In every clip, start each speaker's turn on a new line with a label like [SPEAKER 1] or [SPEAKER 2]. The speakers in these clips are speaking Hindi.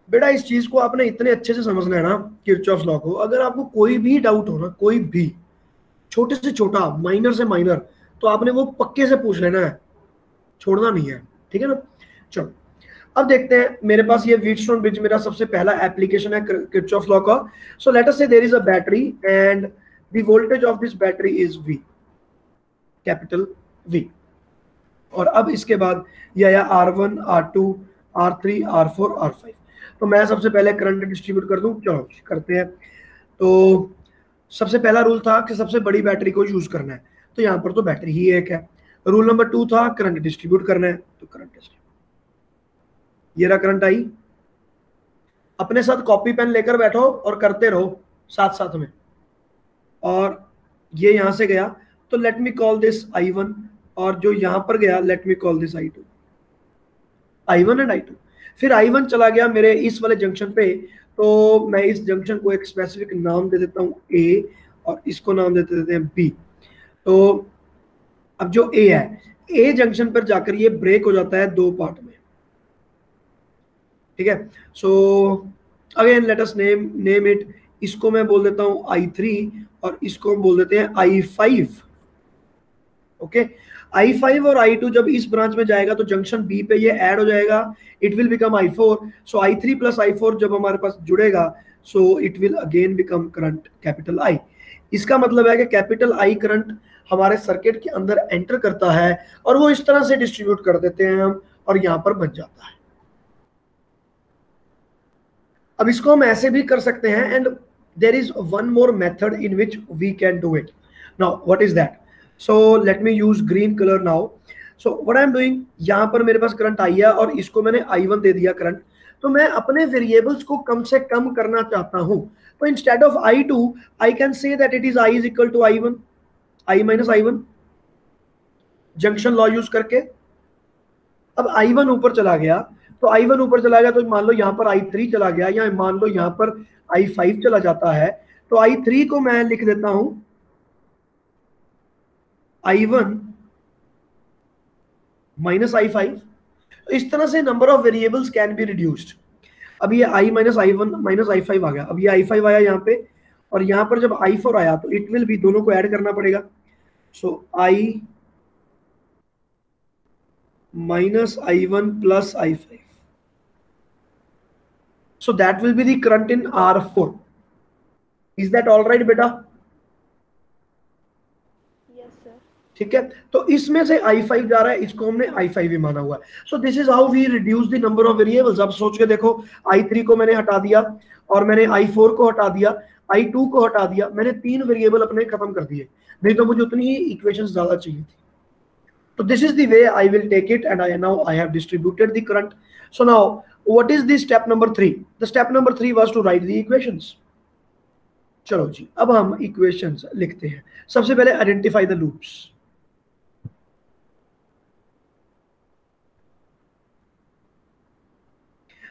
[SPEAKER 1] बेटा इस चीज को आपने इतने अच्छे से समझना है ना, किरचॉफ लॉ को। अगर आपको कोई भी डाउट हो ना, कोई भी छोटे से छोटा, माइनर से माइनर, तो आपने वो पक्के से पूछ लेना है, छोड़ना नहीं है, ठीक है ना। चलो अब देखते हैं, मेरे पास ये व्हीटस्टोन ब्रिज मेरा सबसे पहला एप्लीकेशन है किरचॉफ लॉ का। सो let us say there is a battery and the voltage of this battery is V, capital V. और अब इसके बाद यह आया R1, R2, R3, R4, R5। तो मैं सबसे पहले करंट डिस्ट्रीब्यूट कर दूं, चलो करते हैं। तो सबसे पहला रूल था कि सबसे बड़ी बैटरी को यूज करना है, तो यहाँ पर तो बैटरी ही एक है। रूल नंबर 2 था करंट डिस्ट्रीब्यूट करना है, तो करंट डिस्ट्रीब्यूट, ये रहा करंट आई। अपने साथ कॉपी पेन लेकर बैठो और करते रहो साथ साथ में। और ये यहां से गया, तो let me call this I1, और जो यहां पर गया let me call this I2, I1 and I2। फिर I1 चला गया मेरे इस वाले जंक्शन पे, तो मैं इस जंक्शन को एक स्पेसिफिक नाम दे देता हूं A, और इसको नाम देते हैं B। तो अब जो A है, A जंक्शन पर जाकर ये ब्रेक हो जाता है दो पार्ट में, ठीक है। So again let us name it, इसको मैं बोल देता हूं I3 और इसको हम बोल देते हैं I5। ओके, I5 और I2 जब इस ब्रांच में जाएगा तो जंक्शन बी पे ये ऐड हो जाएगा, it will become I4। So I3 plus I4 जब हमारे पास जुड़ेगा, so it will again become current capital I। इसका मतलब है कि कैपिटल I करंट हमारे सर्किट के अंदर एंटर करता है, और वो इस तरह से डिस्ट्रीब्यूट कर देते हैं हम, और यहां पर बन जाता है। अब इसको हम ऐसे भी कर सकते हैं, and there is one more method in which we can do it. Now what is that? So let me use green colour now. So what I am doing, यहां पर मेरे पास करंट आई है और इसको मैंने I1 दे दिया करंट। तो मैं अपने वेरिएबल्स को कम से कम करना चाहता हूं, तो instead of I2 I can say that it is I is equal to I1, I minus I1, junction law use करके। अब I1 ऊपर चला गया, तो I1 ऊपर चला गया, तो मान लो यहाँ पर I3 चला गया, या मान लो यहाँ पर I5 चला जाता है, तो I3 को मैं लिख देता हूं I1 माइनस I5। इस तरह से number of variables can be reduced. अब ये I minus I1 minus I5 आ गया, अब ये I5 आया यहाँ पे, और यहाँ पर जब I4 आया तो इट विल भी, दोनों को ऐड करना पड़ेगा। सो I minus I1 plus I5, so that will be the current in R4। is that all right बेटा?
[SPEAKER 2] Yes sir.
[SPEAKER 1] ठीक है, तो इसमें से I5 जा रहा है, इसको हमने I5 ही माना हुआ है। So this is how we reduce the number of variables. अब सोच के देखो, I3 को मैंने हटा दिया, और मैंने I4 को हटा दिया, I2 को हटा दिया, मैंने 3 वेरिएबल अपने खत्म कर दिए, नहीं तो मुझे उतनी ही इक्वेशंस ज्यादा चाहिए थी। So this is the way I will take it, and I have distributed the current. So now what is the step number 3? The step number 3 was to write the equations. चलो जी, अब हम इक्वेशंस लिखते हैं। सबसे पहले identify the loops.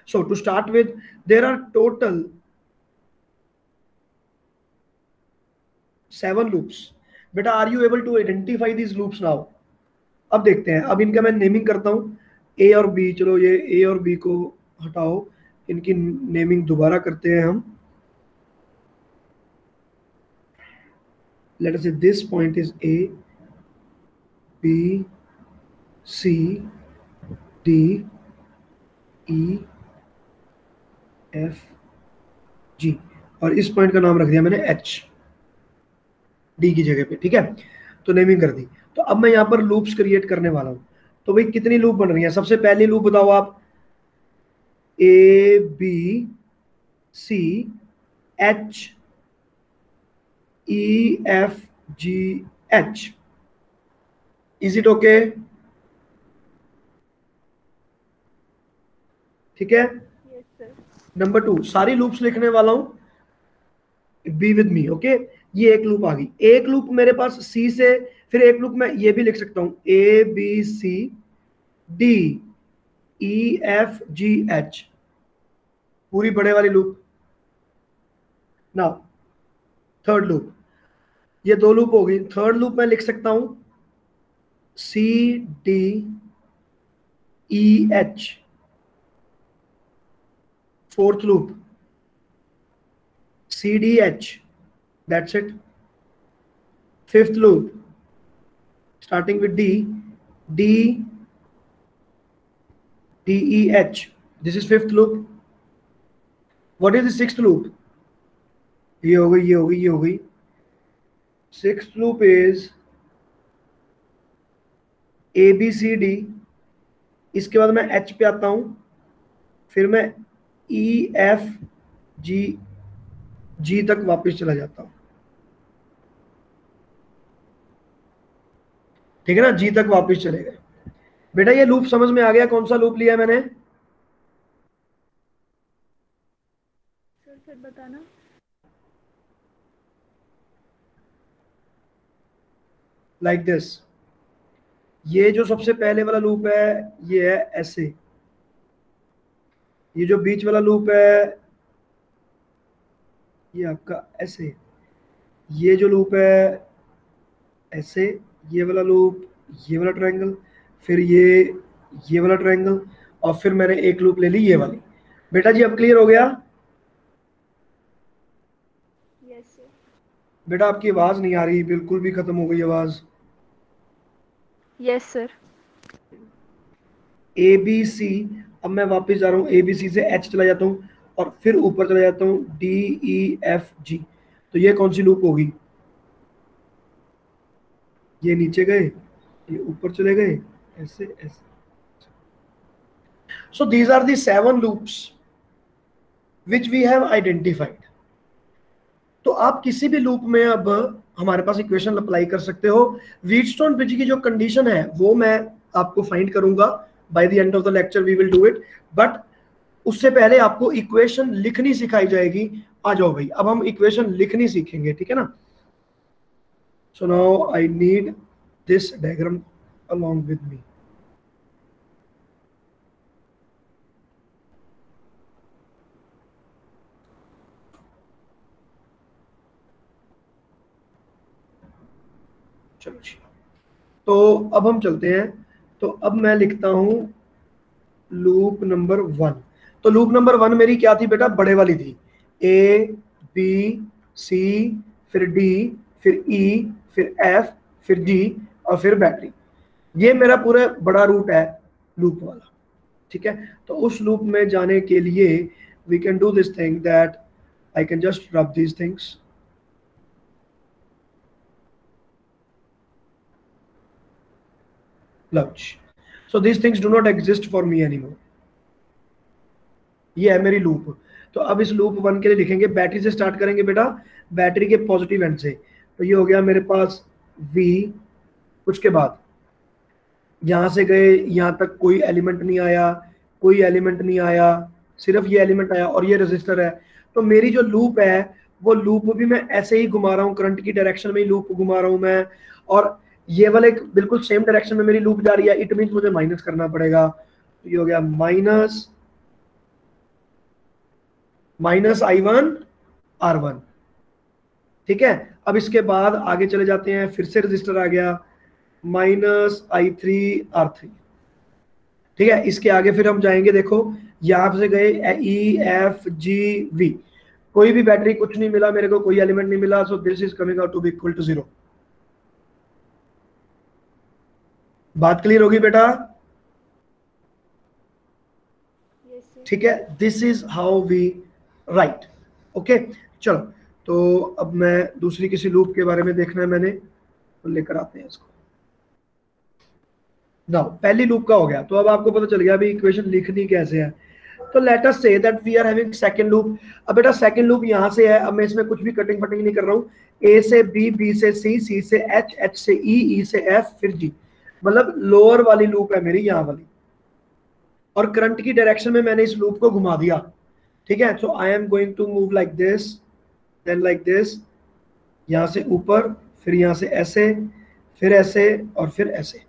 [SPEAKER 1] So to start with, there are total 7 loops. बेटा are you able to identify these loops now? अब देखते हैं, अब इनका मैं नेमिंग करता हूं, ए और बी। चलो ये ए और बी को हटाओ, इनकी नेमिंग दोबारा करते हैं हम। Let us say this point is A, B, C, D, E, F, G, और इस पॉइंट का नाम रख दिया मैंने H, D की जगह पे, ठीक है। तो नेमिंग कर दी। तो अब मैं यहाँ पर लूप्स क्रिएट करने वाला हूँ। तो भाई कितनी लूप बन रही है? सबसे पहली लूप बताओ आप, A, B, C, H, E, F, G, H। Is it okay? ठीक है।
[SPEAKER 2] Yes sir.
[SPEAKER 1] नंबर 2, सारी लूप्स लिखने वाला हूं, बी विद मी, ओके। ये एक लूप आ गई, एक लूप मेरे पास सी से, फिर एक लूप मैं ये भी लिख सकता हूं, A B C D E F G H, पूरी बड़े वाली लूप। नाउ थर्ड लूप, ये 2 लूप हो गई। थर्ड लूप मैं लिख सकता हूं C D E H, fourth loop CDH, that's it. Fifth loop starting with DEH, this is fifth loop. What is the sixth loop? ये हो गई, ये हो गई, ये हो गई. Sixth loop is ABCD. इसके बाद मैं H पे आता हूं, फिर मैं EFG तक वापस चला जाता हूं. ठीक है ना, G तक वापस चले गए. बेटा ये लूप समझ में आ गया? कौन सा लूप लिया मैंने?
[SPEAKER 2] सर फिर बताना.
[SPEAKER 1] Like this. ये जो सबसे पहले वाला लूप है ये है ऐसे. ये जो बीच वाला लूप है ये आपका ऐसे. ये जो लूप है ऐसे. ये वाला लूप, ये वाला ट्रायंगल, फिर ये वाला ट्रायंगल, और फिर मैंने एक लूप ले ली ये वाली. बेटा जी अब क्लियर हो गया?
[SPEAKER 2] Yes sir.
[SPEAKER 1] बेटा आपकी आवाज नहीं आ रही, बिल्कुल भी खत्म हो गई आवाज.
[SPEAKER 2] Yes sir.
[SPEAKER 1] ABC. अब मैं वापस जा रहा हूँ, ABC से H चला जाता हूँ और फिर ऊपर चला जाता हूँ DEFG. तो ये कौन सी लूप होगी? ये नीचे गए, ये ऊपर चले गए, ऐसे ऐसे. So these are the 7 loops which we have identified. तो आप किसी भी लूप में अब हमारे पास इक्वेशन अप्लाई कर सकते हो. व्हीटस्टोन ब्रिज की जो कंडीशन है वो मैं आपको फाइंड करूंगा. By the end of the lecture we will do it. But उससे पहले आपको इक्वेशन लिखनी सिखाई जाएगी. आ जाओ भाई, अब हम इक्वेशन लिखनी सीखेंगे, ठीक है ना. सो now I need this diagram along with me. चलो, तो अब हम चलते हैं. तो अब मैं लिखता हूं लूप नंबर 1. तो लूप नंबर 1 मेरी क्या थी बेटा? बड़े वाली थी. ABC, फिर D, फिर E, फिर F, फिर G और फिर बैटरी. ये मेरा पूरा बड़ा रूट है लूप वाला. ठीक है, तो उस लूप में जाने के लिए we can do this thing that I can just rub these things. Lunch. So these things do not exist for me anymore. ये है मेरी लूप. तो अब इस लूप 1 के लिए लिखेंगे, बैटरी से स्टार्ट करेंगे बेटा, बैटरी के पॉजिटिव एंड से. तो ये हो गया मेरे पास V. उसके बाद यहां से गए, यहां तक कोई एलिमेंट नहीं आया, कोई एलिमेंट नहीं आया, सिर्फ ये एलिमेंट आया और ये रजिस्टर है. तो मेरी जो लूप है वो लूप भी मैं ऐसे ही घुमा रहा हूँ, करंट की डायरेक्शन में ही लूप घुमा रहा हूँ मैं. और ये वाले बिल्कुल सेम डायरेक्शन में मेरी लूप जा रही है. इट मींस मुझे माइनस करना पड़ेगा. तो ये हो गया माइनस I1 R1. ठीक है, अब इसके बाद आगे चले जाते हैं, फिर से रजिस्टर आ गया -I3 R3. ठीक है, इसके आगे फिर हम जाएंगे. देखो यहां से गए EFGV, कोई भी बैटरी कुछ नहीं मिला मेरे को, कोई एलिमेंट नहीं मिला. So this is coming out to be equal to 0. बात क्लियर होगी बेटा?
[SPEAKER 2] Yes sir.
[SPEAKER 1] ठीक है, this is how we write. Okay, चलो. तो अब मैं दूसरी किसी लूप के बारे में देखना है मैंने, तो लेकर आते हैं इसको. ना पहली लूप का हो गया, तो अब आपको पता चल गया अभी इक्वेशन लिखनी कैसे है. तो let us say that we are having second loop. अब बेटा सेकंड लूप यहां से है. अब मैं इसमें कुछ भी कटिंग फटिंग नहीं कर रहा हूँ. A से B, B से C, C से H, H से E, E से F, फिर G. मतलब लोअर वाली लूप है मेरी, यहाँ वाली. और करंट की डायरेक्शन में मैंने इस लूप को घुमा दिया. ठीक है, so I am going to move like this, then like this, यहां से ऊपर, फिर यहां से ऐसे, फिर ऐसे और फिर ऐसे.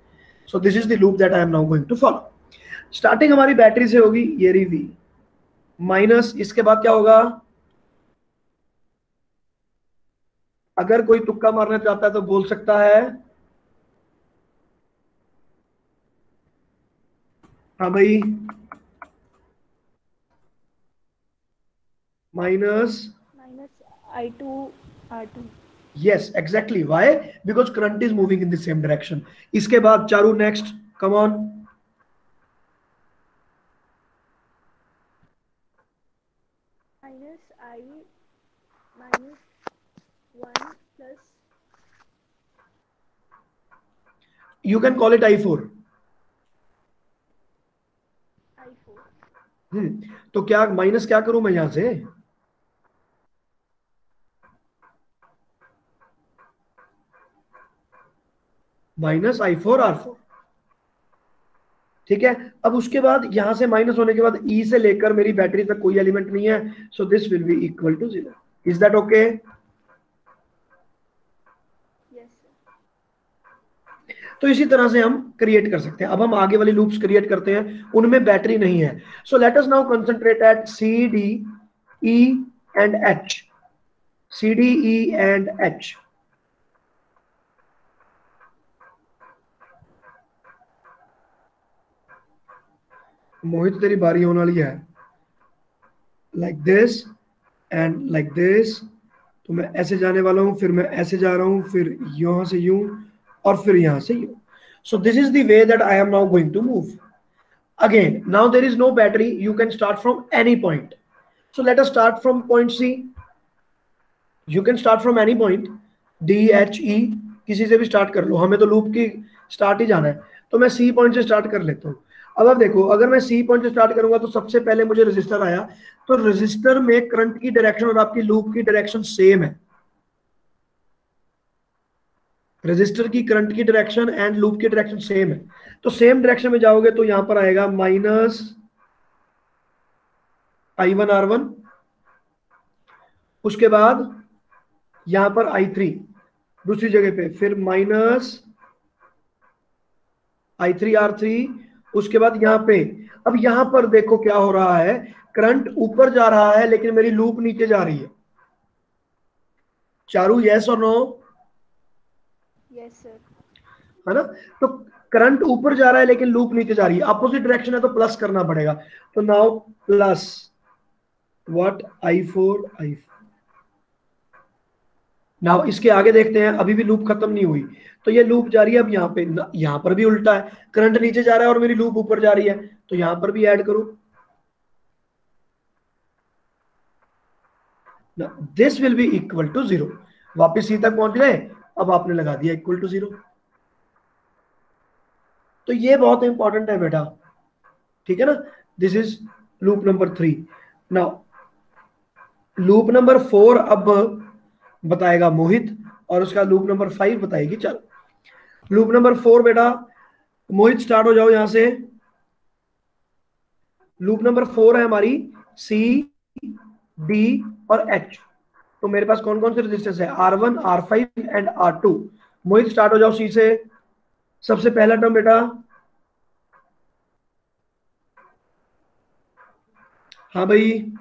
[SPEAKER 1] So this is the loop that I am now going to follow. Starting हमारी बैटरी से होगी, ये रही V माइनस. इसके बाद क्या होगा? अगर कोई तुक्का मारना चाहता है तो बोल सकता है. हाँ भाई, minus
[SPEAKER 2] I2 R2.
[SPEAKER 1] Yes exactly why because current is moving in the same direction. इसके बाद Charu next come on.
[SPEAKER 2] minus I minus 1 plus
[SPEAKER 1] you can call it I4।
[SPEAKER 2] I4.
[SPEAKER 1] तो क्या माइनस क्या करूं मैं यहां से, -I4R4। ठीक है, अब उसके बाद यहां से माइनस होने के बाद ई से लेकर मेरी बैटरी तक कोई एलिमेंट नहीं है, so this will be equal to 0। Is that okay?
[SPEAKER 2] Yes, sir.
[SPEAKER 1] तो इसी तरह से हम क्रिएट कर सकते हैं। अब हम आगे वाली लूप्स क्रिएट करते हैं, उनमें बैटरी नहीं है। So let us now concentrate at C D E and H. C D E and H. Mohit तेरी बारी होने वाली है। Like this and like this. तो मैं ऐसे जाने वाला हूं, फिर मैं ऐसे जा रहा हूं, फिर यहां से यूं और फिर यहां से यूं। So this is the way that I am now going to move. Again, now there is no battery. You can start from any point. So let us start from point C. You can start from any point. D, H, E, किसी से भी स्टार्ट कर लो, हमें तो लूप की स्टार्ट ही जाना है। तो मैं C पॉइंट से स्टार्ट कर लेता हूँ। अब देखो, अगर मैं C पॉइंट से स्टार्ट करूंगा तो सबसे पहले मुझे रजिस्टर आया, तो रजिस्टर में करंट की डायरेक्शन और आपकी लूप की डायरेक्शन सेम है। रजिस्टर की करंट की डायरेक्शन एंड लूप की डायरेक्शन सेम है, तो सेम डायरेक्शन में जाओगे तो यहां पर आएगा -I1R1। उसके बाद यहां पर I3 दूसरी जगह पे, फिर -I3R3। उसके बाद यहां पे, अब यहां पर देखो क्या हो रहा है, करंट ऊपर जा रहा है लेकिन मेरी लूप नीचे जा रही है। चारू यस और नो?
[SPEAKER 2] Yes, sir.
[SPEAKER 1] है ना? तो करंट ऊपर जा रहा है लेकिन लूप नीचे जा रही है, अपोजिट डायरेक्शन है तो प्लस करना पड़ेगा। तो now plus what I4। Now इसके आगे देखते हैं, अभी भी लूप खत्म नहीं हुई, तो ये लूप जा रही है। अब यहाँ पर भी उल्टा है, करंट नीचे जा रहा है और मेरी लूप ऊपर जा रही है, तो यहां पर भी ऐड करो। This will be equal to 0। वापिस सी तक पहुंच गए, अब आपने लगा दिया इक्वल टू 0। तो ये बहुत इंपॉर्टेंट है बेटा, ठीक है ना? This is loop number 3। Now loop number 4 अब बताएगा मोहित, और उसका लूप नंबर 5 बताएगी चल। लूप नंबर 4 बेटा, मोहित स्टार्ट हो जाओ यहां से। लूप नंबर 4 है हमारी सी, डी और एच। तो मेरे पास कौन कौन से रेजिस्टेंस है? R1, R5 and R2। Mohit start हो जाओ सी से। सबसे पहला टर्म बेटा, हाँ भाई,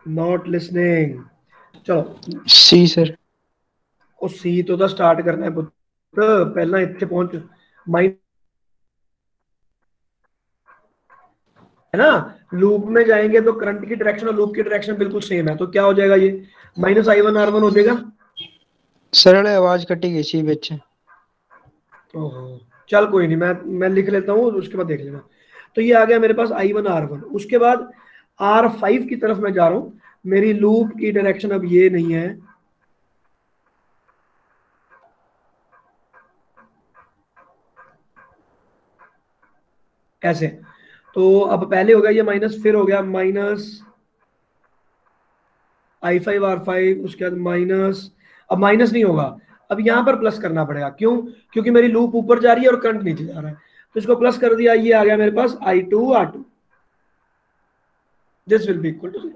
[SPEAKER 1] नॉट लिसनिंग। चलो
[SPEAKER 3] सी सर।
[SPEAKER 1] ਉਹ सी तो स्टार्ट करना है पुੱਤ, ਪਹਿਲਾਂ ਇੱਥੇ पहुंच। माइनस है ना, लूप में जाएंगे तो करंट की डायरेक्शन और लूप की डायरेक्शन बिल्कुल सेम है, तो क्या हो जाएगा ये -I1R1 हो जाएगा।
[SPEAKER 3] सरल आवाज कटी गई सी बिच।
[SPEAKER 1] ओहो, चल कोई नहीं, मैं लिख लेता हूँ, उसके बाद देख लेना। तो ये आ गया मेरे पास I1R1। उसके बाद R5 की तरफ मैं जा रहा हूँ, मेरी लूप की डायरेक्शन अब ये नहीं है, ऐसे। तो अब पहले हो गया ये माइनस, फिर हो गया -I5R5, उसके बाद माइनस। अब माइनस नहीं होगा, अब यहां पर प्लस करना पड़ेगा। क्यों? क्योंकि मेरी लूप ऊपर जा रही है और करंट नीचे जा रहा है, तो इसको प्लस कर दिया, ये आ गया मेरे पास I2R2। This will be equal to 0।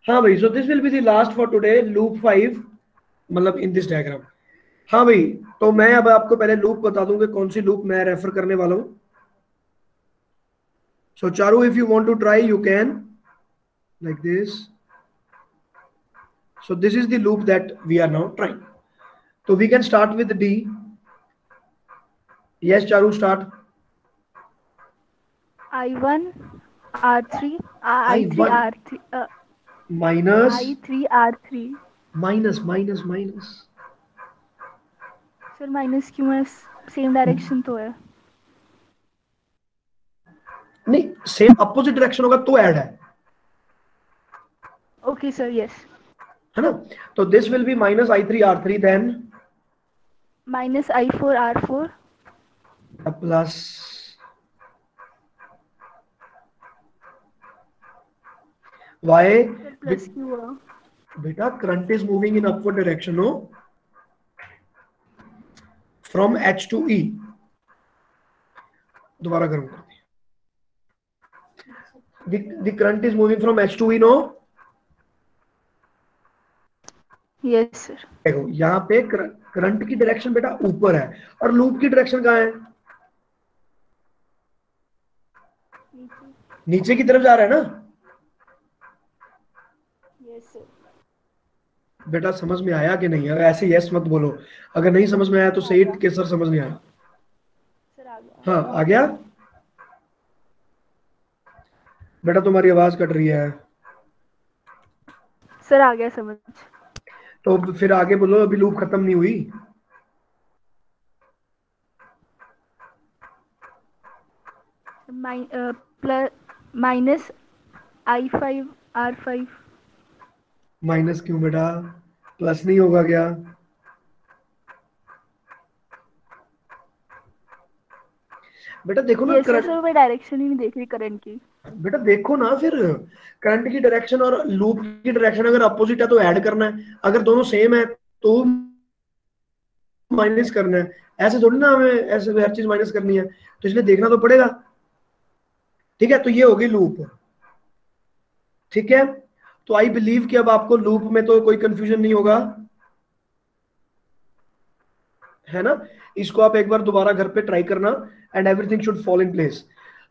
[SPEAKER 1] हाँ भाई, so this will be the last for today, loop 5, मतलब इन दिस डायग्राम। हाँ भाई, तो मैं अब आपको पहले लूप बता दूंगा कौन सी लूप मैं रेफर करने वाला हूं। So Charu, if you want to try, you can, like this. So this is the loop that we are now trying. So we can start with D. Yes, Charu, start.
[SPEAKER 2] I1 R3 I3
[SPEAKER 1] I1
[SPEAKER 2] R3
[SPEAKER 1] minus
[SPEAKER 2] I3 R3
[SPEAKER 1] minus minus minus
[SPEAKER 2] sir minus क्यों है? सेम डायरेक्शन तो है।
[SPEAKER 1] नहीं, सेम अपोजिट डायरेक्शन होगा तो ऐड है
[SPEAKER 2] ओके सर, यस।
[SPEAKER 1] है ना? तो this will be minus I3 R3 then
[SPEAKER 2] minus I4 R4
[SPEAKER 1] plus Y.
[SPEAKER 2] Sir plus क्यों हुआ?
[SPEAKER 1] बेटा current is moving in upward direction हो, फ्रॉम H टू E। दोबारा करूंगा, the current is moving from H to E, no?
[SPEAKER 2] Yes sir.
[SPEAKER 1] देखो यहाँ पे करंट की डायरेक्शन बेटा ऊपर है और लूप की डायरेक्शन कहाँ है?
[SPEAKER 2] नीचे।
[SPEAKER 1] नीचे की तरफ जा रहा है ना?
[SPEAKER 2] Yes sir.
[SPEAKER 1] बेटा समझ में आया कि नहीं? अगर ऐसे यस मत बोलो, अगर नहीं समझ में आया तो सही के सर समझ नहीं आया।
[SPEAKER 2] सर आ गया।
[SPEAKER 1] हाँ आ गया बेटा, तुम्हारी आवाज कट रही है।
[SPEAKER 2] सर आ गया समझ।
[SPEAKER 1] तो फिर आगे बोलो, अभी लूप खत्म नहीं हुई।
[SPEAKER 2] Plus minus I5 R5
[SPEAKER 1] minus क्यों बेटा? प्लस नहीं होगा क्या? बेटा देखो ना
[SPEAKER 2] यस सर।
[SPEAKER 1] करंट,
[SPEAKER 2] सर मैं डायरेक्शन ही नहीं देख रही करंट की।
[SPEAKER 1] बेटा देखो ना, फिर करंट की डायरेक्शन और लूप की डायरेक्शन अगर अपोजिट है तो ऐड करना है, अगर दोनों सेम है तो माइनस करना है। ऐसे थोड़ी ना हमें ऐसे हर चीज माइनस करनी है, तो इसलिए देखना तो पड़ेगा। ठीक है, तो ये होगी लूप। ठीक है, तो आई बिलीव कि अब आपको लूप में तो कोई कंफ्यूजन नहीं होगा, है ना? इसको आप एक बार दोबारा घर पे ट्राई करना and everything should fall in place.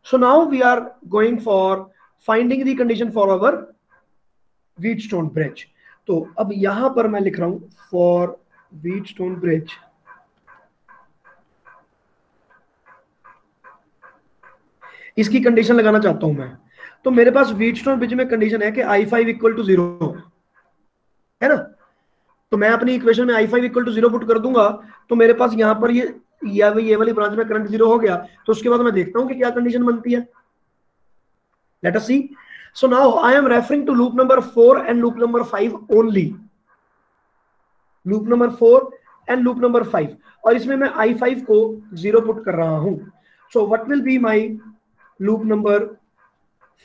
[SPEAKER 1] So now we are going for finding the condition for our Wheatstone bridge. तो अब यहां पर मैं लिख रहा हूं फॉर व्हीटस्टोन ब्रिज। इसकी कंडीशन लगाना चाहता हूं मैं। तो मेरे पास व्हीटस्टोन ब्रिज में कंडीशन है कि I5 इक्वल टू 0, है ना? तो मैं अपनी इक्वेशन में I5 इक्वल टू 0 पुट कर दूंगा, तो मेरे पास यहां पर ये वाली ब्रांच में करंट 0 हो गया। तो उसके बाद मैं देखता हूं कि क्या कंडीशन बनती है। Let us see. So now I am referring to loop number 4 and loop number 5 only. Loop number 4 and loop number 5, और इसमें मैं I5 को 0 पुट कर रहा हूं। So what will be my loop number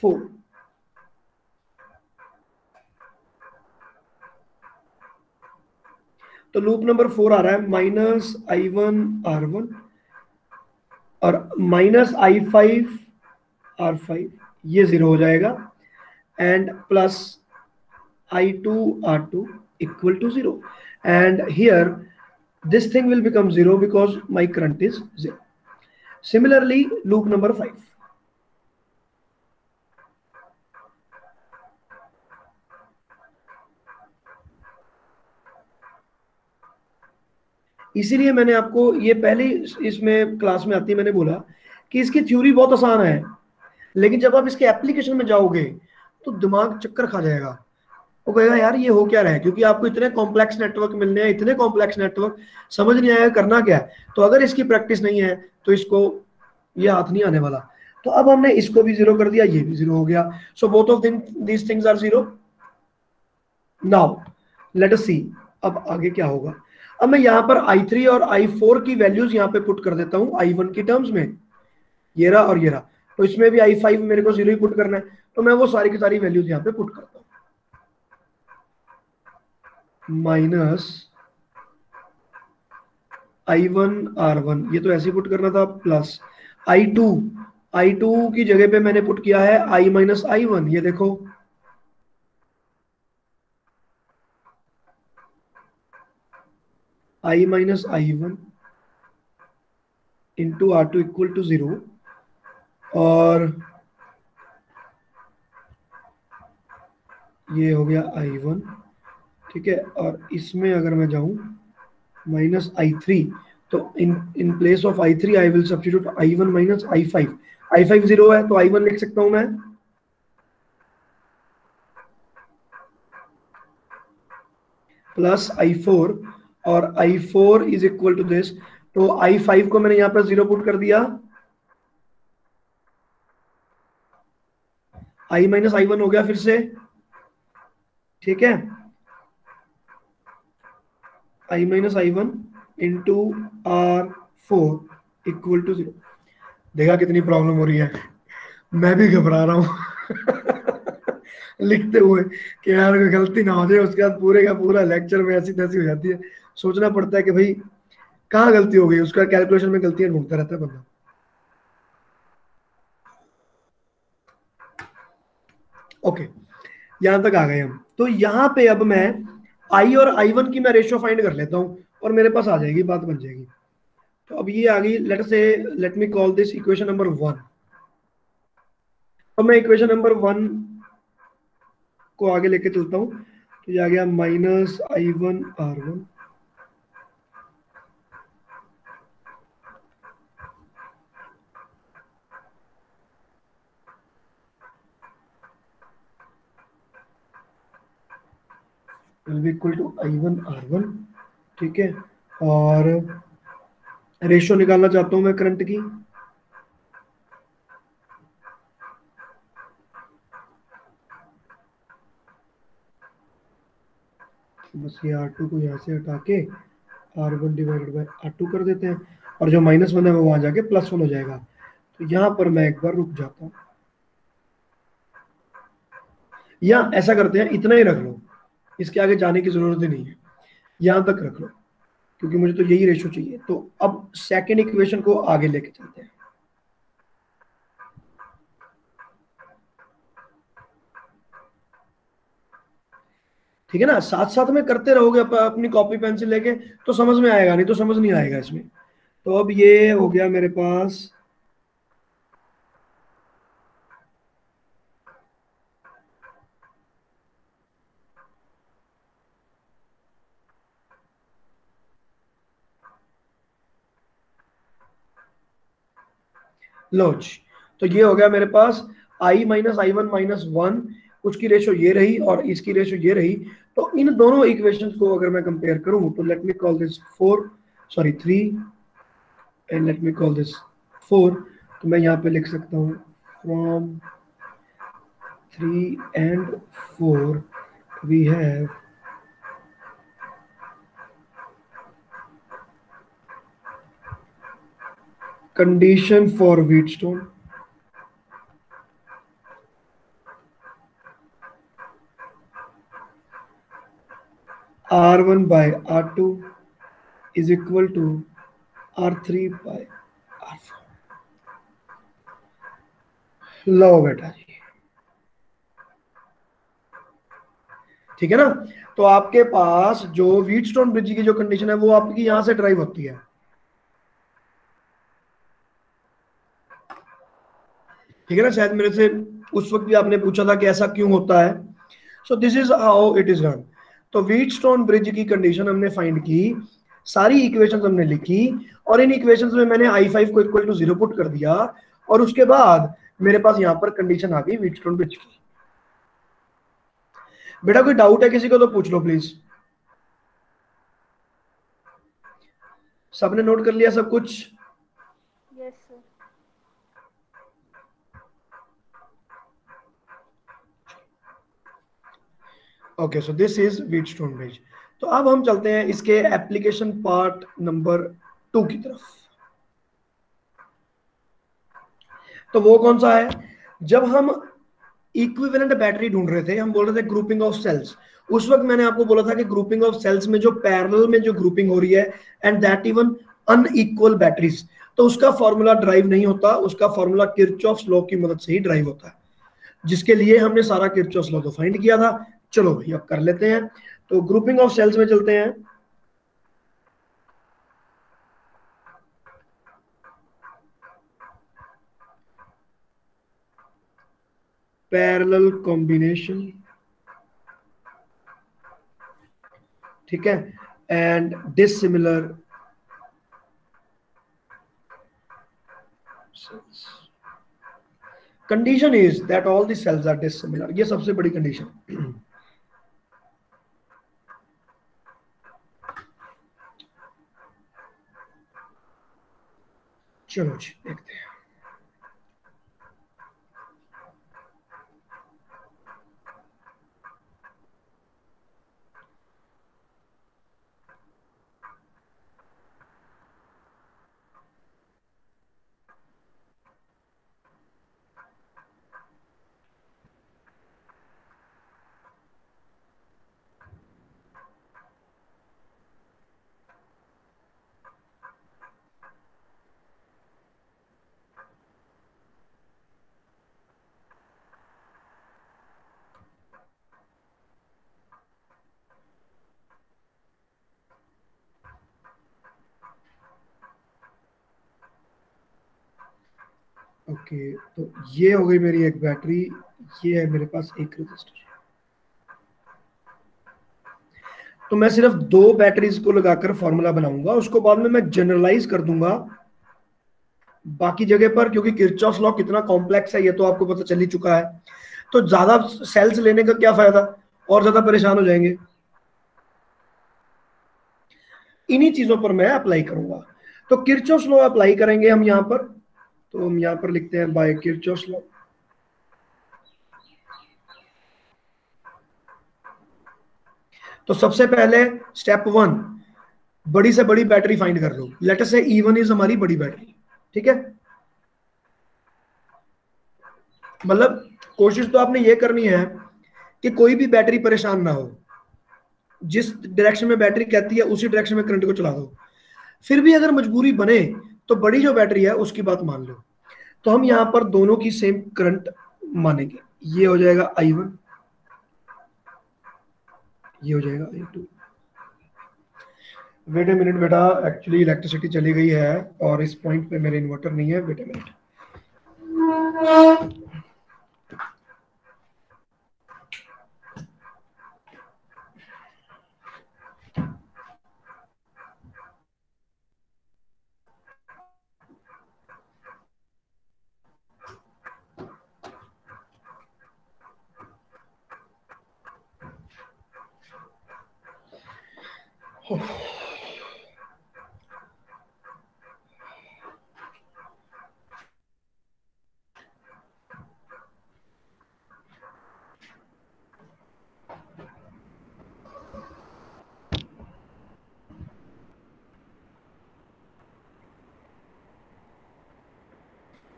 [SPEAKER 1] 4? तो लूप नंबर 4 आ रहा है -I1 R1 और -I5 R5, ये 0 हो जाएगा, and plus I2 R2 equal to 0, and here this thing will become 0 because my current is 0. Similarly, loop number 5. इसीलिए मैंने आपको ये पहले इसमें क्लास में आती है मैंने बोला कि इसकी थ्योरी बहुत आसान है, लेकिन जब आप इसके एप्लीकेशन में जाओगे तो दिमाग चक्कर खा जाएगा। वो कहेगा यार ये हो क्या रहा है, क्योंकि आपको इतने कॉम्प्लेक्स नेटवर्क मिलने हैं, इतने कॉम्प्लेक्स नेटवर्क, समझ नहीं आएगा करना क्या है। तो अगर इसकी प्रैक्टिस नहीं है तो इसको ये हाथ नहीं आने वाला। तो अब हमने इसको भी 0 कर दिया, ये भी 0 हो गया। So both of these things are 0। Now let us see अब आगे क्या होगा। अब मैं यहाँ पर I3 और I4 की वैल्यूज यहाँ पे पुट कर देता हूँ I1 की टर्म्स में, ये रहा और ये रहा। तो इसमें भी I5 मेरे को 0 ही पुट करना है, तो मैं वो सारी की सारी वैल्यूज यहाँ पे पुट करता हूँ। माइनस I1 R1, ये तो ऐसे ही पुट करना था, प्लस I2 की जगह पे मैंने पुट किया है I-I1, ये देखो I-I1 into R2 equal to 0, और ये हो गया I1। ठीक है, और इसमें अगर मैं जाऊं -I3, तो in place of I3 I will substitute I1 - I5। I5 0 है तो I1 लिख सकता हूं मैं प्लस I4 और I4 is equal to this. तो I5 को मैंने यहां पर 0 पुट कर दिया, I माइनस I1 हो गया फिर से, ठीक है, I minus I1 into R4 equal to 0। देखा कितनी प्रॉब्लम हो रही है, मैं भी घबरा रहा हूं लिखते हुए कि यार कोई गलती ना हो जाए, उसके बाद पूरे का पूरा लेक्चर में ऐसी तैसी हो जाती है, सोचना पड़ता है कि भाई कहाँ गलती हो गई, उसका कैलकुलेशन में गलतियां ढूंढता रहता है बंदा। ओके, यहां तक आ गए हम। तो यहां पे अब मैं I और I1 की मैं रेशियो फाइंड कर लेता हूं और मेरे पास आ जाएगी, बात बन जाएगी। तो अब ये आ गई, let me call this equation number 1। तो मैं इक्वेशन नंबर 1 को आगे लेके चलता हूं। तो ये आ गया minus I1R1 will be equal to I1R1, ठीक है। और रेशियो निकालना चाहता हूं मैं करंट की, बस ये R2 को यहाँ से हटा के R1 डिवाइडेड बाय R2 कर देते हैं, और जो -1 है वो वहां जाके +1 हो जाएगा। तो यहाँ पर मैं एक बार रुक जाता हूँ, या ऐसा करते हैं इतना ही रख लो, इसके आगे जाने की जरूरत ही नहीं है, यहां तक रख लो, क्योंकि मुझे तो यही रेशियो चाहिए। तो अब सेकेंड इक्वेशन को आगे लेके चलते हैं। ठीक है ना, साथ साथ में करते रहोगे अपनी कॉपी पेंसिल लेके, तो समझ में आएगा, नहीं तो समझ नहीं आएगा इसमें। तो अब ये हो गया मेरे पास लो जी, तो ये हो गया मेरे पास I माइनस I1 माइनस 1, उसकी रेशो ये रही और इसकी रेशो ये रही। तो इन दोनों इक्वेशंस को अगर मैं कंपेयर करूं, तो let me call this 3 and let me call this 4। तो मैं यहाँ पे लिख सकता हूँ from 3 and 4 we have condition for Wheatstone, R1 by R2 is equal to R3 by R4। लो बेटा जी, ठीक है ना। तो आपके पास जो व्हीटस्टोन ब्रिज की जो कंडीशन है वो आपकी यहां से ड्राइव होती है, ठीक है ना। शायद मेरे से उस वक्त भी आपने पूछा था कि ऐसा क्यों होता है। So this is how it is run. तो व्हीटस्टोन ब्रिज की कंडीशन हमने फाइंड की, सारी इक्वेशंस हमने लिखी, और इन इक्वेशंस में मैंने I5 को इक्वल टू 0 पुट कर दिया, और उसके बाद मेरे पास यहां पर कंडीशन आ गई व्हीटस्टोन ब्रिज की। बेटा कोई डाउट है किसी को तो पूछ लो प्लीज। सबने नोट कर लिया सब कुछ?
[SPEAKER 2] Yes sir.
[SPEAKER 1] Okay, so this is Wheatstone bridge. तो अब हम चलते हैं इसके एप्लीकेशन पार्ट नंबर 2 की तरफ। तो वो कौन सा है? जब हम इक्विवेलेंट बैटरी ढूंढ रहे थे, हम बोल रहे थे ग्रुपिंग ऑफ सेल्स, उस वक्त मैंने आपको बोला था कि ग्रुपिंग ऑफ सेल्स में जो पैरेलल में जो ग्रुपिंग हो रही है, and that even unequal batteries, तो उसका फॉर्मूला ड्राइव नहीं होता, उसका फॉर्मूला किरचॉफ्स लॉ की मदद से ही ड्राइव होता है, जिसके लिए हमने सारा किरचॉफ्स लॉ तो फाइंड किया था। चलो भाई अब कर लेते हैं। तो ग्रुपिंग ऑफ सेल्स में चलते हैं। पैरेलल कॉम्बिनेशन, ठीक है, and dissimilar cells. Condition is that all the cells are dissimilar. ये सबसे बड़ी कंडीशन। चलो जी देखते हैं। ओके, तो ये हो गई मेरी एक बैटरी, ये है मेरे पास एक रजिस्टर। तो मैं सिर्फ 2 बैटरीज को लगाकर फॉर्मूला बनाऊंगा, उसको बाद में मैं जनरलाइज कर दूंगा बाकी जगह पर, क्योंकि किरचॉफ लॉ कितना कॉम्प्लेक्स है ये तो आपको पता चल ही चुका है। तो ज्यादा सेल्स लेने का क्या फायदा, और ज्यादा परेशान हो जाएंगे। इन्हीं चीजों पर मैं अप्लाई करूंगा। तो किरचॉफ लॉ अप्लाई करेंगे हम यहाँ पर। तो हम यहाँ पर लिखते हैं बाय किरचॉफ लॉ। तो सबसे पहले स्टेप 1, बड़ी से बड़ी बैटरी फाइंड कर लो। लेट अस से E1 इज हमारी बड़ी बैटरी, ठीक है। मतलब कोशिश तो आपने ये करनी है कि कोई भी बैटरी परेशान ना हो, जिस डायरेक्शन में बैटरी कहती है उसी डायरेक्शन में करंट को चला दो। फिर भी अगर मजबूरी बने तो बड़ी जो बैटरी है उसकी बात मान लो। तो हम यहां पर दोनों की सेम करंट मानेंगे। ये हो जाएगा I1, ये हो जाएगा I2। वेट ए मिनट बेटा, एक्चुअली इलेक्ट्रिसिटी चली गई है और इस पॉइंट पे मेरे इन्वर्टर नहीं है। Wait a minute.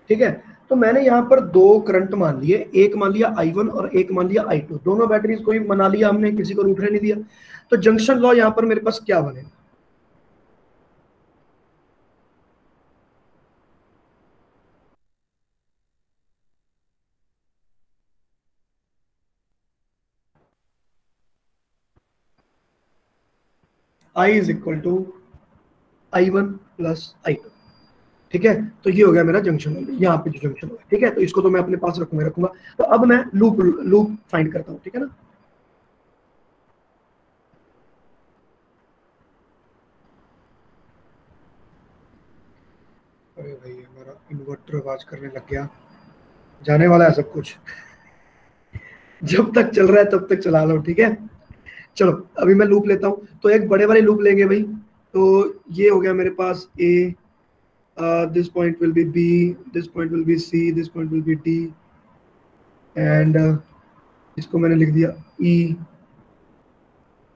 [SPEAKER 1] ठीक है, तो मैंने यहाँ पर 2 करंट मान लिए, एक मान लिया I1 और एक मान लिया I2। दोनों बैटरीज को ही मना लिया हमने, किसी को रूठने नहीं दिया। तो जंक्शन लॉ यहाँ पर मेरे पास क्या बनेगा, I is equal to I1 plus I2। ठीक है, तो ये हो गया मेरा जंक्शन लॉ, यहाँ पे जो जंक्शन लॉ है। ठीक है, तो इसको तो मैं अपने पास रखूंगा। तो अब मैं लूप फाइंड करता हूँ, ठीक है ना। अरे भाई हमारा इन्वर्टर आवाज करने लग गया, जाने वाला है सब कुछ। जब तक चल रहा है तब तक चला लो, ठीक है। चलो अभी मैं लूप लेता हूँ, तो एक बड़े वाले लूप लेंगे भाई। तो ये हो गया मेरे पास A, this point will be B, this point will be C, this point will be D, and इसको मैंने लिख दिया E,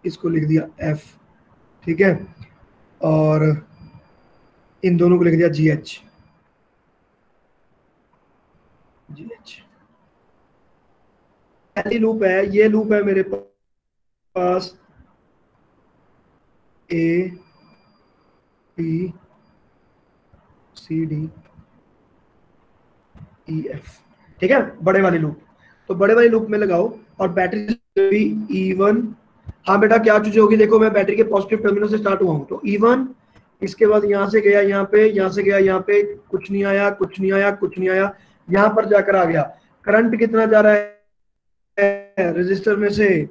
[SPEAKER 1] इसको लिख दिया F, ठीक है। और इन दोनों को लिख दिया GH। पहली लूप है, ये लूप है मेरे पास A, B, C, D, E, F, ठीक है, बड़े वाली लूप। तो बड़े वाली लूप में लगाओ और बैटरी भी E1। हाँ बेटा क्या चीज होगी, देखो मैं बैटरी के पॉजिटिव टर्मिनल से स्टार्ट हुआ हूँ। तो E1, इसके बाद यहाँ से गया यहाँ पे, यहाँ से गया यहाँ पे, कुछ नहीं आया, कुछ नहीं आया, कुछ नहीं आया, यहाँ पर जाकर आ गया। करंट कितना जा रहा है रजिस्टर में से,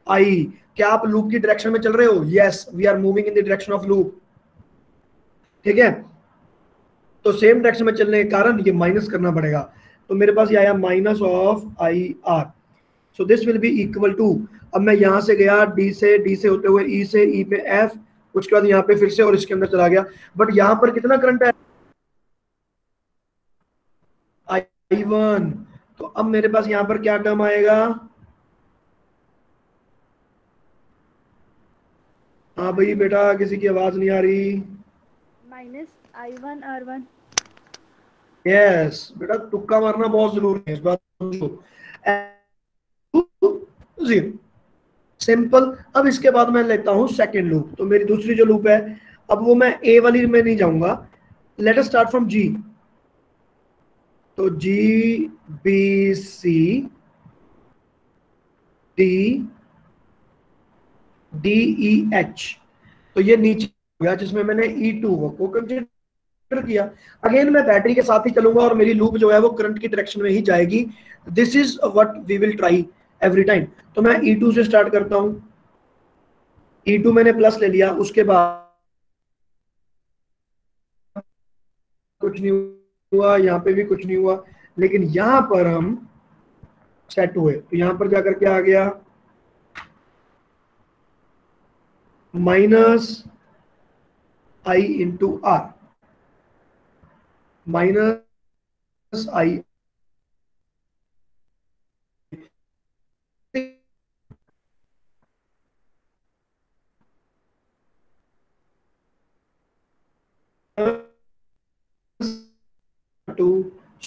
[SPEAKER 1] I। क्या आप लूप की डायरेक्शन में चल रहे हो? Yes, we are moving in the direction of loop, ठीक है। तो सेम डायरेक्शन में चलने के कारण ये माइनस करना पड़ेगा। तो मेरे पास ये आया minus of IR। So this will be equal to, अब मैं यहां से गया D से होते हुए E से, E पे F, उसके बाद यहाँ पे फिर से और इसके अंदर चला गया। बट यहाँ पर कितना करंट है, I1। तो अब मेरे पास यहां पर क्या टर्म आएगा? हाँ भाई बेटा, किसी की आवाज नहीं आ रही।
[SPEAKER 2] -I1R1।
[SPEAKER 1] यस बेटा, तुक्का मारना बहुत जरूरी है, इस बात को समझो। 0 सिंपल। अब इसके बाद मैं लेता हूं सेकंड लूप। तो मेरी दूसरी जो लूप है, अब वो मैं ए वाली में नहीं जाऊंगा। लेट अस स्टार्ट फ्रॉम जी। तो GBC DEH, तो ये नीचे हो गया, जिसमें मैंने E2 को कंसीडर किया। अगेन मैं बैटरी के साथ ही चलूंगा और मेरी लूप जो है वो करंट की डायरेक्शन में ही जाएगी। This is what we will try every time. तो मैं E2 से स्टार्ट करता हूं। E2 मैंने प्लस ले लिया, उसके बाद कुछ नहीं हुआ, यहाँ पे भी कुछ नहीं हुआ, लेकिन यहाँ पर हम सेट हुए। तो यहाँ पर जाकर क्या आ गया? -I/R, -I।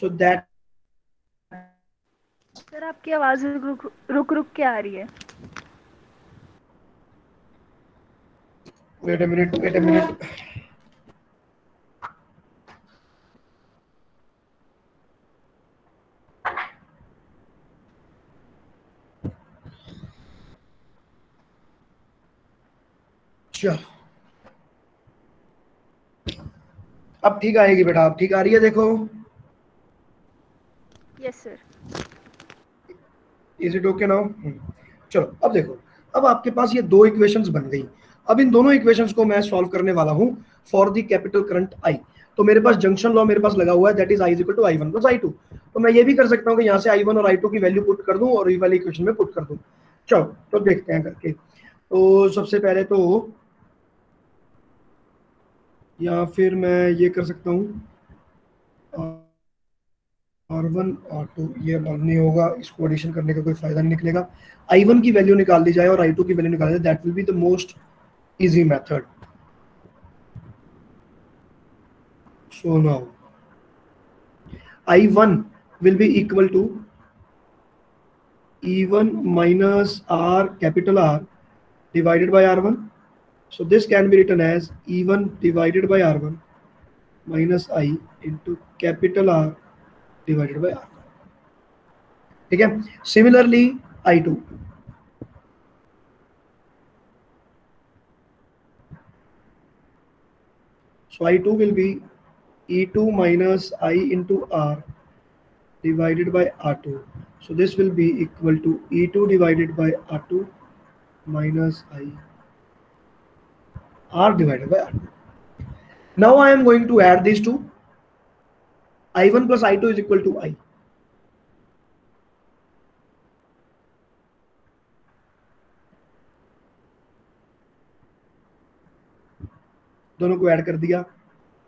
[SPEAKER 1] So that,
[SPEAKER 2] sir आपकी आवाज रुक रुक के आ रही है।
[SPEAKER 1] wait a minute। चलो, अब ठीक आएगी बेटा, अब ठीक आ रही है, देखो।
[SPEAKER 2] Yes sir.
[SPEAKER 1] Is it okay now? चलो अब देखो, अब आपके पास ये दो इक्वेशंस बन गई। अब इन दोनों इक्वेशंस को मैं सॉल्व करने वाला हूं for the capital current I. तो मेरे पास जंक्शन लॉ मेरे पास लगा हुआ है, that is I is equal to I1 plus I2। तो मैं ये भी कर सकता हूं कि यहां से I1 और I2 की वैल्यू पुट कर दूं और ये वाली इक्वेशन में पुट कर दूं। चलो तो देखते हैं करके। तो सबसे पहले तो, या फिर मैं ये कर सकता हूँ, R1 R2, ये बंद नहीं होगा, इसको एडिशन करने का कोई फायदा नहीं निकलेगा। I1 की वैल्यू निकाल दी जाए और I2 की वैल्यू निकाल दी जाए, that will be the most easy method. So now I1 will be equal to E1 minus R capital R divided by R1. So this can be written as E1 divided by R1 minus I into capital R divided by R। ठीक है। Similarly I2, so I2 will be E2 minus I into R divided by R2. So this will be equal to E2 divided by R2 minus I R divided by R2. Now I am going to add these two. I1 plus I2 is equal to I। दोनों को ऐड कर दिया।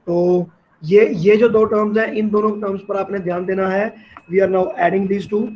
[SPEAKER 1] तो ये जो दो टर्म्स हैं, इन दोनों टर्म्स पर आपने ध्यान देना है। We are now adding these two.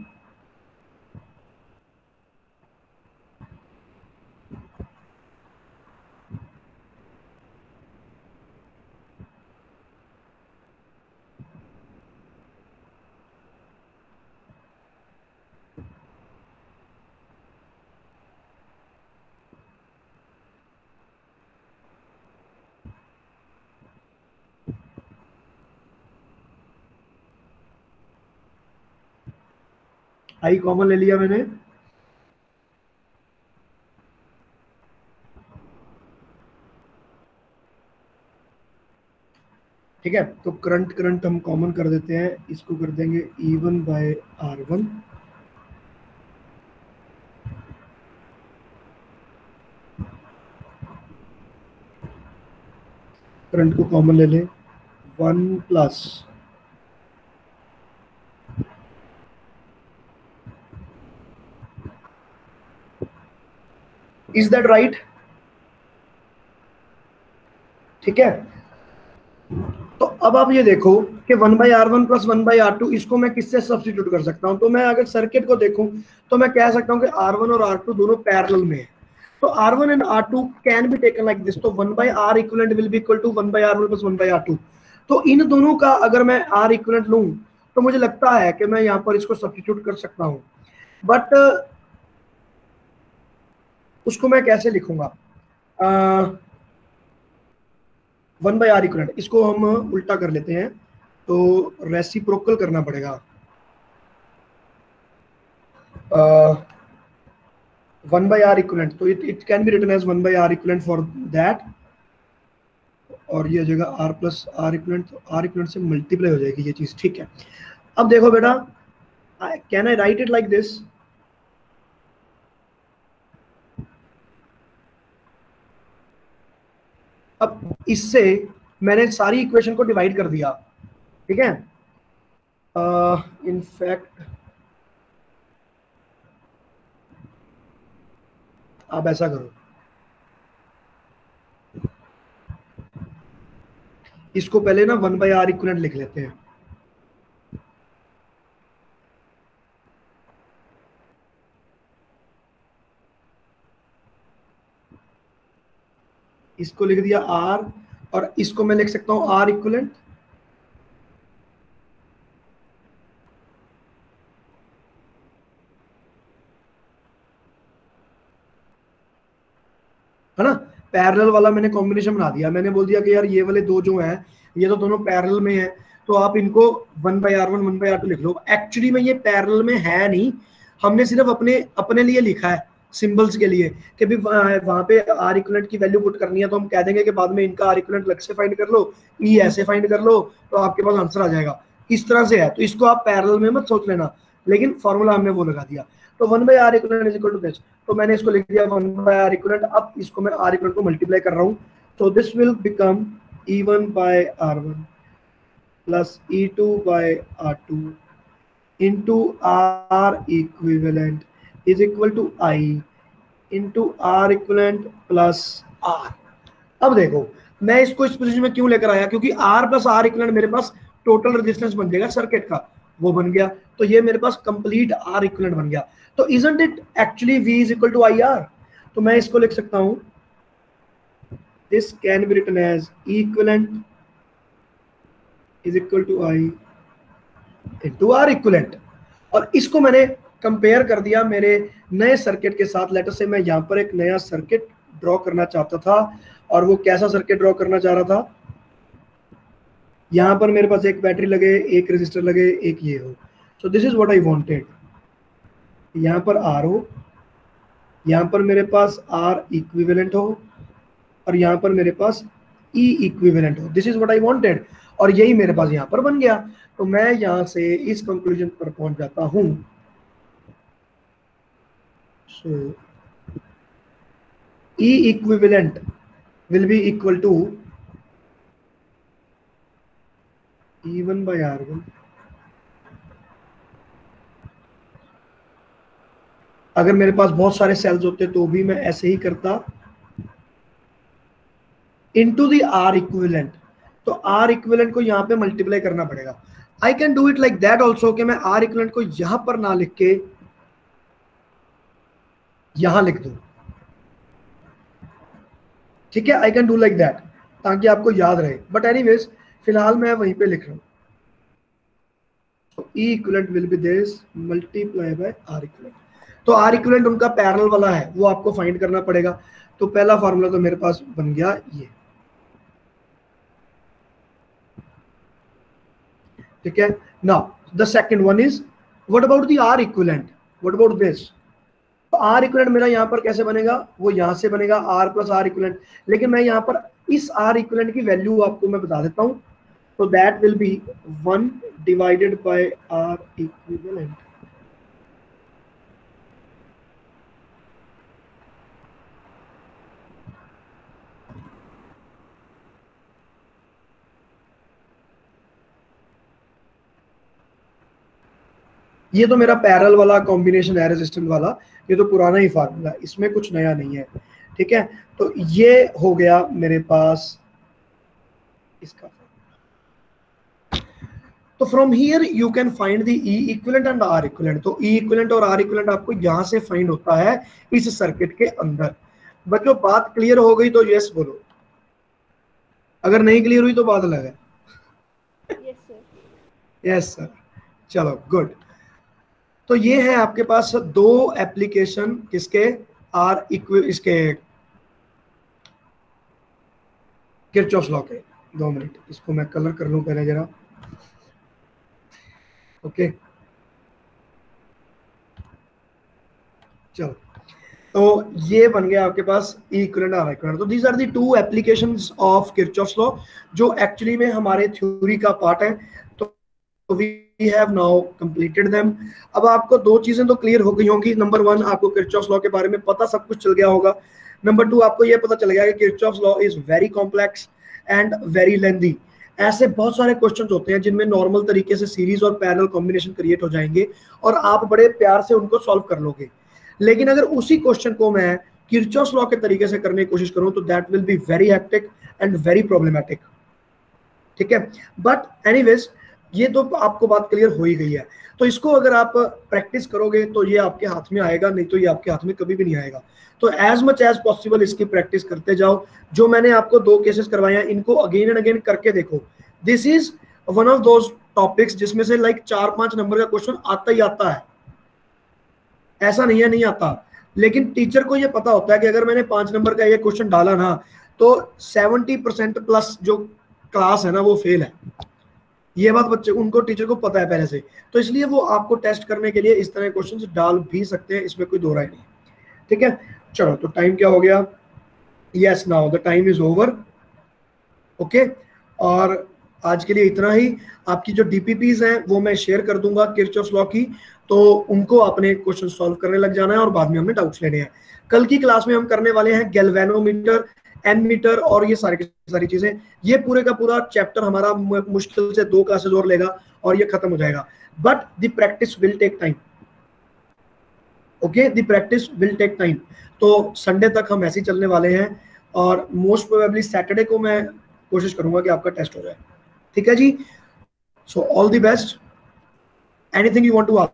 [SPEAKER 1] I common ले लिया मैंने। ठीक है, तो करंट करंट हम कॉमन कर देते हैं, इसको कर देंगे E1 बाय R1। करंट को कॉमन ले ले, 1 प्लस इज दैट राइट? ठीक है, तो अब आप ये देखो कि 1/R1 प्लस 1/R2 इसको मैं किससे सब्स्टिट्यूट कर सकता हूं। तो मैं अगर सर्किट को देखूं तो मैं कह सकता हूं कि R1 और R2 दोनों पैरेलल में है। तो R1 and R2 can be taken like this. तो 1/R equivalent will be equal to 1/R1 plus 1/R2। तो इन दोनों का अगर मैं R इक्विवेलेंट लूं तो मुझे लगता है कि मैं यहाँ पर इसको सब्स्टिट्यूट कर सकता हूं। बट उसको मैं कैसे लिखूंगा? 1/R इक्विवेलेंट, इसको हम उल्टा कर लेते हैं, तो रेसिप्रोकल करना पड़ेगा। 1/R इक्विवेलेंट, तो it can be written as 1/R equivalent for that, और ये हो जाएगा R प्लस R इक्विवेलेंट। तो R इक्विवेलेंट से मल्टीप्लाई हो जाएगी ये चीज, ठीक है। अब देखो बेटा, can I write it like this? अब इससे मैंने सारी इक्वेशन को डिवाइड कर दिया, ठीक है। इनफैक्ट आप ऐसा करो, इसको पहले ना 1/R इक्विवेलेंट लिख लेते हैं। इसको लिख दिया R, और इसको मैं लिख सकता हूं R इक्विवेलेंट। है ना, पैरेलल वाला मैंने कॉम्बिनेशन बना दिया। मैंने बोल दिया कि यार ये वाले दो जो हैं ये तो दोनों पैरेलल में हैं, तो आप इनको 1/R1 1/R2 लिख लो। एक्चुअली में ये पैरेलल में है नहीं, हमने सिर्फ अपने अपने लिए लिखा है सिंबल्स के लिए कि भी वहां पे R इक्विवेलेंट की वैल्यू पुट करनी है, तो हम कह देंगे कि बाद में इनका R इक्विवेलेंट अलग से फाइंड कर लो, ई ऐसे फाइंड कर लो, तो आपके पास आंसर आ जाएगा। इस तरह से है, तो इसको आप पैरेलल में मत सोच लेना, लेकिन फॉर्मूला हमने वो लगा दिया। तो 1/R equivalent is equal to this, तो मैंने इसको लिख दिया 1/R इक्विवेलेंट। अब इसको मैं R इक्विवेलेंट को मल्टीप्लाई कर रहा हूँ, तो this will become E1/R1 plus E2/R2 into R equivalent is equal to I into R equivalent plus R। अब देखो मैं इसको इस पोजीशन में क्यों लेकर आया, क्योंकि R प्लस R इक्विवेलेंट मेरे पास टोटल रेजिस्टेंस बन जाएगा सर्किट का, वो बन गया, तो ये मेरे पास कंप्लीट R इक्विवेलेंट बन गया। तो isn't it actually V is equal to IR? तो मैं इसको लिख सकता हूं, this can be written as E equivalent is equal to I into R equivalent। और इसको मैंने कंपेयर कर दिया मेरे नए सर्किट के साथ। लेटर से मैं यहाँ पर एक नया सर्किट ड्रॉ करना चाहता था, और वो कैसा सर्किट ड्रॉ करना चाह रहा था, यहाँ पर मेरे पास एक बैटरी लगे, एक रेजिस्टर लगे, एक ये हो। सो this is what I wanted. यहाँ पर R हो, यहाँ पर मेरे पास R इक्विवेलेंट हो, और यहाँ पर मेरे पास E इक्विवेलेंट हो। This is what I wanted, और यही मेरे पास यहाँ पर बन गया। तो मैं यहाँ से इस कंक्लूजन पर पहुंच जाता हूं। So E equivalent will be equal to E1/R1 अगर मेरे पास बहुत सारे सेल्स होते तो भी मैं ऐसे ही करता, इनटू द R इक्विवेलेंट। तो R इक्विवेलेंट को यहाँ पे मल्टीप्लाई करना पड़ेगा। I can do it like that also, कि मैं R इक्विवेलेंट को यहां पर ना लिख के यहां लिख दूं, ठीक है। I can do like that ताकि आपको याद रहे, बट एनीवेज फिलहाल मैं वहीं पे लिख रहा हूं। E equivalent will B this multiply by R equivalent. तो R इक्विवेलेंट उनका पैरेलल वाला है, वो आपको फाइंड करना पड़ेगा। तो पहला फार्मूला तो मेरे पास बन गया ये, ठीक है। Now the second one is what about the R equivalent, what about this. तो R इक्विवेलेंट मेरा यहाँ पर कैसे बनेगा, वो यहाँ से बनेगा R प्लस R इक्विवेलेंट, लेकिन मैं यहाँ पर इस R इक्विवेलेंट की वैल्यू आपको मैं बता देता हूँ। तो that will be 1 divided by R equivalent. ये तो मेरा पैरेलल वाला कॉम्बिनेशन है रेजिस्टेंस वाला, ये तो पुराना ही फार्मूला है, इसमें कुछ नया नहीं है, ठीक है। तो ये हो गया मेरे पास इसका, तो from here you can find the E equivalent and R equivalent. तो ई इक्विवेलेंट और आर इक्विवेलेंट आपको यहां से फाइंड होता है इस सर्किट के अंदर। बच्चों बात क्लियर हो गई तो यस बोलो, अगर नहीं क्लियर हुई तो बात अलग है।
[SPEAKER 2] Yes sir.
[SPEAKER 1] यस सर, चलो गुड। तो ये है आपके पास दो एप्लीकेशन किसके, आर इसके किरचॉफ लॉ के। 2 मिनट, इसको मैं कलर कर लूं पहले जरा। ओके चलो, तो ये बन गया आपके पास इक्विवेलेंट आर इक्विवेलेंट। तो these are the two applications of Kirchhoff law जो एक्चुअली में हमारे थ्योरी का पार्ट है। तो we have now completed them. अब आपको दो चीजें तो क्लियर हो गई होंगी। नंबर 1, आपको किरचॉफ लॉ के बारे में पता सब कुछ चल गया होगा। नंबर 2, आपको ये पता चल गया कि Kirchhoff law is very complex and very lengthy. ऐसे बहुत सारे क्वेश्चंस होते हैं जिनमें नॉर्मल तरीके से सीरीज और पैरेलल कॉम्बिनेशन क्रिएट हो जाएंगे और आप बड़े प्यार से उनको सॉल्व कर लोगे। लेकिन अगर उसी क्वेश्चन को मैं किरचॉफ लॉ के तरीके से करने की कोशिश करूं तो that will be very hectic and very problematic. ठीक है, बट एनीवेज ये तो आपको बात क्लियर हो ही गई है। तो इसको अगर आप प्रैक्टिस करोगे तो ये आपके हाथ में आएगा, नहीं तो ये आपके हाथ में कभी भी नहीं आएगा। तो एज मच एज पॉसिबल इसकी प्रैक्टिस करते जाओ। जो मैंने आपको 2 केसेस करवाए हैं इनको अगेन एंड अगेन करके देखो। This is one of those topics जिसमें से लाइक 4-5 नंबर का क्वेश्चन आता ही आता है, ऐसा नहीं है नहीं आता। लेकिन टीचर को ये पता होता है कि अगर मैंने 5 नंबर का ये क्वेश्चन डाला ना तो 70% प्लस जो क्लास है ना वो फेल है। ये बात बच्चे उनको टीचर को पता है पहले से, तो इसलिए वो आपको टेस्ट करने के लिए इस तरह क्वेश्चंस डाल भी सकते हैं, इसमें कोई दो राय नहीं। ठीक है, चलो तो टाइम क्या हो गया? Yes, now the time is over. Okay, और आज के लिए इतना ही। आपकी जो डीपीपीज हैं वो मैं शेयर कर दूंगा किरचॉफ लॉ की, तो उनको आपने क्वेश्चन सॉल्व करने लग जाना है और बाद में हमने डाउट्स लेने हैं। कल की क्लास में हम करने वाले हैं गैल्वेनोमीटर, एमीटर और ये सारी चीजें। ये पूरे का पूरा चैप्टर हमारा मुश्किल से 2 क्लासेस और लेगा और ये खत्म हो जाएगा। But the practice will take time. Okay, the practice will take time. तो संडे तक हम ऐसे ही चलने वाले हैं और मोस्ट प्रोबेबली सैटरडे को मैं कोशिश करूंगा कि आपका टेस्ट हो जाए। ठीक है जी, so all the best. Anything you want to ask?